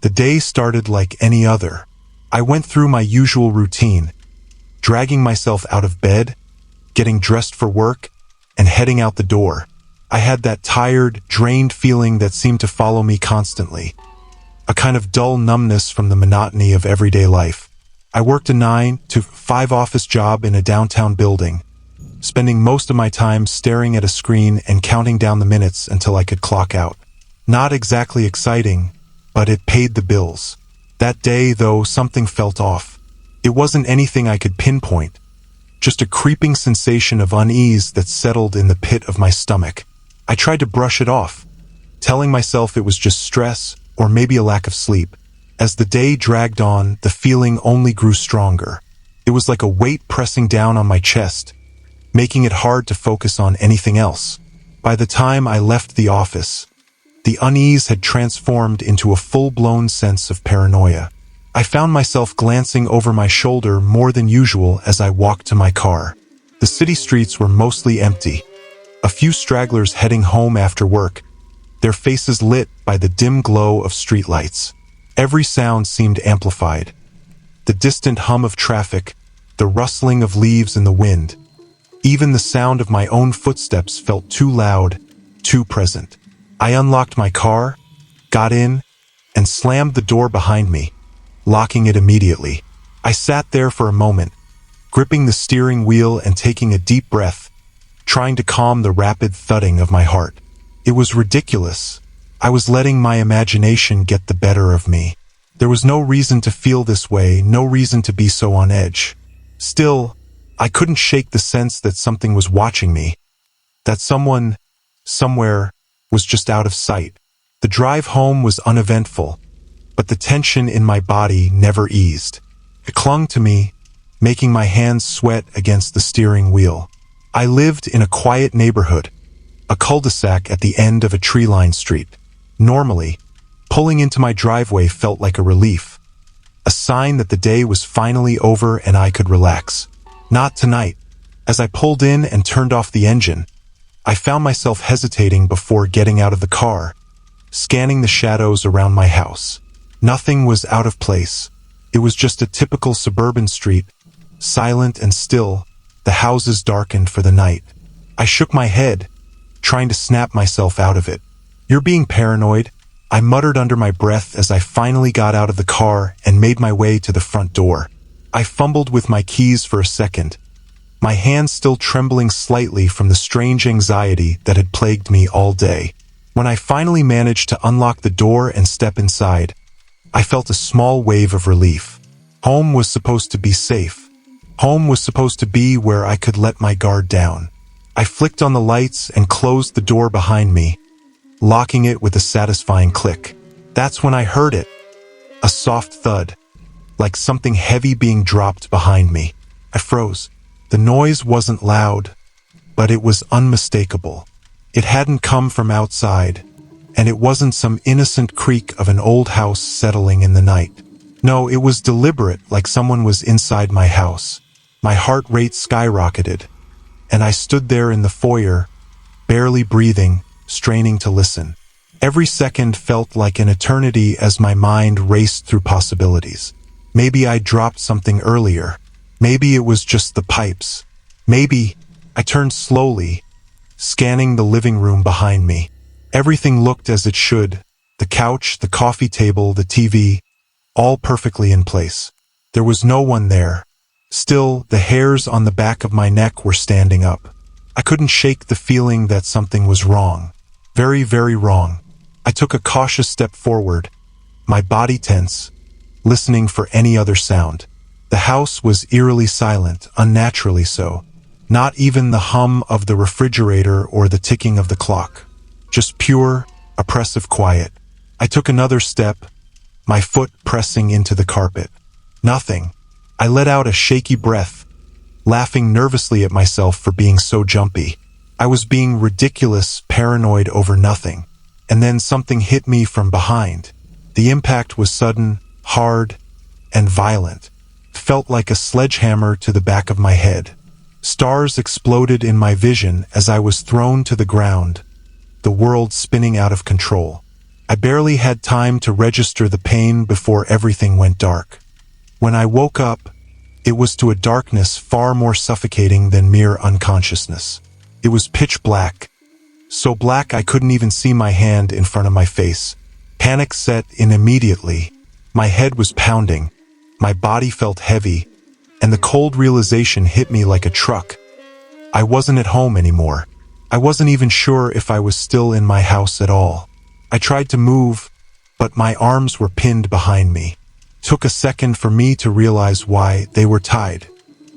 The day started like any other. I went through my usual routine, dragging myself out of bed, getting dressed for work, and heading out the door. I had that tired, drained feeling that seemed to follow me constantly, a kind of dull numbness from the monotony of everyday life. I worked a 9-to-5 office job in a downtown building, spending most of my time staring at a screen and counting down the minutes until I could clock out. Not exactly exciting, but it paid the bills. That day, though, something felt off. It wasn't anything I could pinpoint, just a creeping sensation of unease that settled in the pit of my stomach. I tried to brush it off, telling myself it was just stress or maybe a lack of sleep. As the day dragged on, the feeling only grew stronger. It was like a weight pressing down on my chest, making it hard to focus on anything else. By the time I left the office, the unease had transformed into a full-blown sense of paranoia. I found myself glancing over my shoulder more than usual as I walked to my car. The city streets were mostly empty, a few stragglers heading home after work, their faces lit by the dim glow of streetlights. Every sound seemed amplified. The distant hum of traffic, the rustling of leaves in the wind. Even the sound of my own footsteps felt too loud, too present. I unlocked my car, got in, and slammed the door behind me, locking it immediately. I sat there for a moment, gripping the steering wheel and taking a deep breath, trying to calm the rapid thudding of my heart. It was ridiculous. I was letting my imagination get the better of me. There was no reason to feel this way, no reason to be so on edge. Still, I couldn't shake the sense that something was watching me, that someone, somewhere, was just out of sight. The drive home was uneventful, but the tension in my body never eased. It clung to me, making my hands sweat against the steering wheel. I lived in a quiet neighborhood, a cul-de-sac at the end of a tree-lined street. Normally, pulling into my driveway felt like a relief, a sign that the day was finally over and I could relax. Not tonight. As I pulled in and turned off the engine, I found myself hesitating before getting out of the car, scanning the shadows around my house. Nothing was out of place. It was just a typical suburban street, silent and still, the houses darkened for the night. I shook my head, trying to snap myself out of it. "You're being paranoid," I muttered under my breath as I finally got out of the car and made my way to the front door. I fumbled with my keys for a second, my hands still trembling slightly from the strange anxiety that had plagued me all day. When I finally managed to unlock the door and step inside, I felt a small wave of relief. Home was supposed to be safe. Home was supposed to be where I could let my guard down. I flicked on the lights and closed the door behind me, locking it with a satisfying click. That's when I heard it. A soft thud, like something heavy being dropped behind me. I froze. The noise wasn't loud, but it was unmistakable. It hadn't come from outside, and it wasn't some innocent creak of an old house settling in the night. No, it was deliberate, like someone was inside my house. My heart rate skyrocketed, and I stood there in the foyer, barely breathing, straining to listen. Every second felt like an eternity as my mind raced through possibilities. Maybe I dropped something earlier. Maybe it was just the pipes. Maybe I turned slowly, scanning the living room behind me. Everything looked as it should. The couch, the coffee table, the TV, all perfectly in place. There was no one there. Still, the hairs on the back of my neck were standing up. I couldn't shake the feeling that something was wrong. Very, very wrong. I took a cautious step forward, my body tense, listening for any other sound. The house was eerily silent, unnaturally so. Not even the hum of the refrigerator or the ticking of the clock. Just pure, oppressive quiet. I took another step, my foot pressing into the carpet. Nothing. I let out a shaky breath, laughing nervously at myself for being so jumpy. I was being ridiculous, paranoid over nothing. And then something hit me from behind. The impact was sudden, hard, and violent. Felt like a sledgehammer to the back of my head. Stars exploded in my vision as I was thrown to the ground, the world spinning out of control. I barely had time to register the pain before everything went dark. When I woke up, it was to a darkness far more suffocating than mere unconsciousness. It was pitch black, so black I couldn't even see my hand in front of my face. Panic set in immediately. My head was pounding, my body felt heavy, and the cold realization hit me like a truck. I wasn't at home anymore. I wasn't even sure if I was still in my house at all. I tried to move, but my arms were pinned behind me. Took a second for me to realize why they were tied.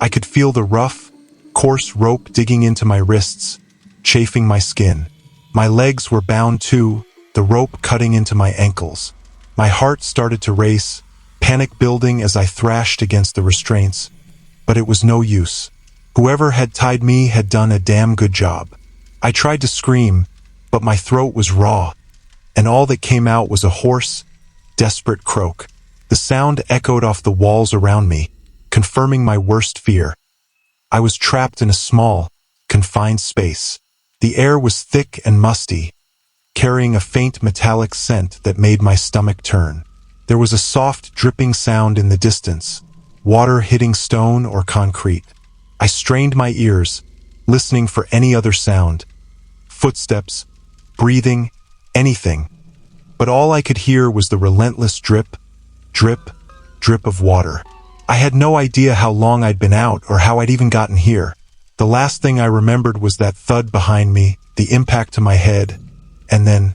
I could feel the rough, coarse rope digging into my wrists, chafing my skin. My legs were bound too, the rope cutting into my ankles. My heart started to race, panic building as I thrashed against the restraints. But it was no use. Whoever had tied me had done a damn good job. I tried to scream, but my throat was raw, and all that came out was a hoarse, desperate croak. The sound echoed off the walls around me, confirming my worst fear. I was trapped in a small, confined space. The air was thick and musty, carrying a faint metallic scent that made my stomach turn. There was a soft, dripping sound in the distance, water hitting stone or concrete. I strained my ears, listening for any other sound. Footsteps, breathing, anything. But all I could hear was the relentless drip, drip, drip of water. I had no idea how long I'd been out or how I'd even gotten here. The last thing I remembered was that thud behind me, the impact to my head, and then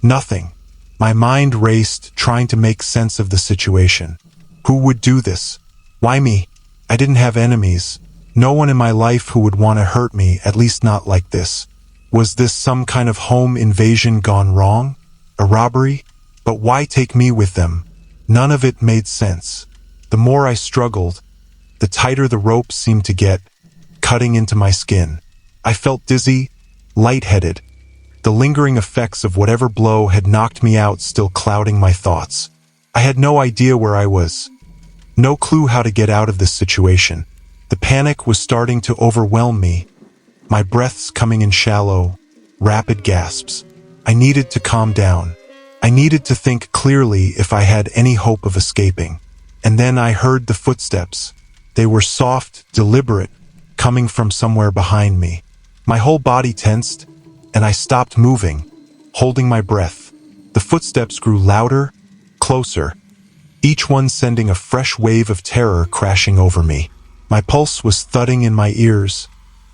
nothing. My mind raced, trying to make sense of the situation. Who would do this? Why me? I didn't have enemies. No one in my life who would want to hurt me, at least not like this. Was this some kind of home invasion gone wrong? A robbery? But why take me with them? None of it made sense. The more I struggled, the tighter the rope seemed to get, cutting into my skin. I felt dizzy, lightheaded, the lingering effects of whatever blow had knocked me out still clouding my thoughts. I had no idea where I was. No clue how to get out of this situation. The panic was starting to overwhelm me, my breaths coming in shallow, rapid gasps. I needed to calm down. I needed to think clearly if I had any hope of escaping. And then I heard the footsteps. They were soft, deliberate, coming from somewhere behind me. My whole body tensed, and I stopped moving, holding my breath. The footsteps grew louder, closer, each one sending a fresh wave of terror crashing over me. My pulse was thudding in my ears,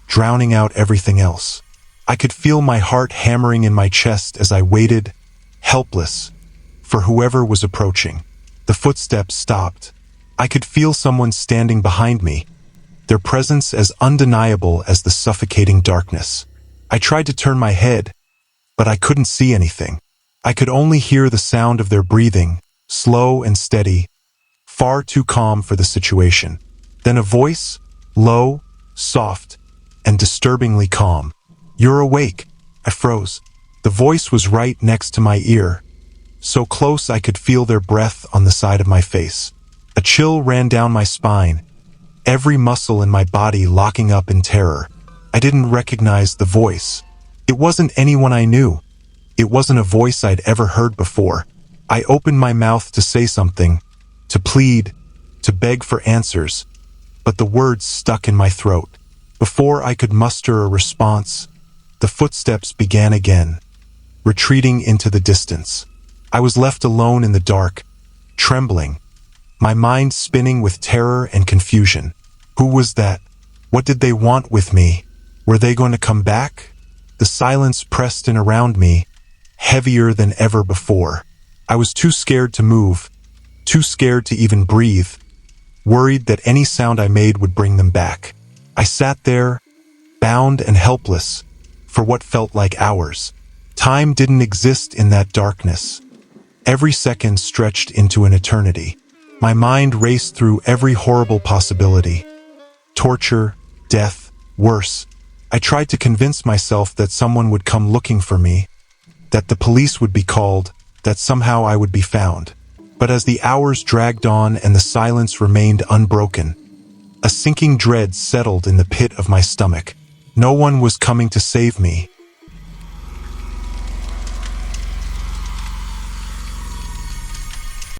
drowning out everything else. I could feel my heart hammering in my chest as I waited, helpless, for whoever was approaching. The footsteps stopped. I could feel someone standing behind me, their presence as undeniable as the suffocating darkness. I tried to turn my head, but I couldn't see anything. I could only hear the sound of their breathing, slow and steady, far too calm for the situation. Then a voice, low, soft, and disturbingly calm. "You're awake." I froze. The voice was right next to my ear, so close I could feel their breath on the side of my face. A chill ran down my spine, every muscle in my body locking up in terror. I didn't recognize the voice. It wasn't anyone I knew. It wasn't a voice I'd ever heard before. I opened my mouth to say something, to plead, to beg for answers, but the words stuck in my throat. Before I could muster a response, the footsteps began again, retreating into the distance. I was left alone in the dark, trembling, my mind spinning with terror and confusion. Who was that? What did they want with me? Were they going to come back? The silence pressed in around me, heavier than ever before. I was too scared to move, too scared to even breathe, worried that any sound I made would bring them back. I sat there, bound and helpless, for what felt like hours. Time didn't exist in that darkness. Every second stretched into an eternity. My mind raced through every horrible possibility. Torture, death, worse. I tried to convince myself that someone would come looking for me, that the police would be called, that somehow I would be found. But as the hours dragged on and the silence remained unbroken, a sinking dread settled in the pit of my stomach. No one was coming to save me,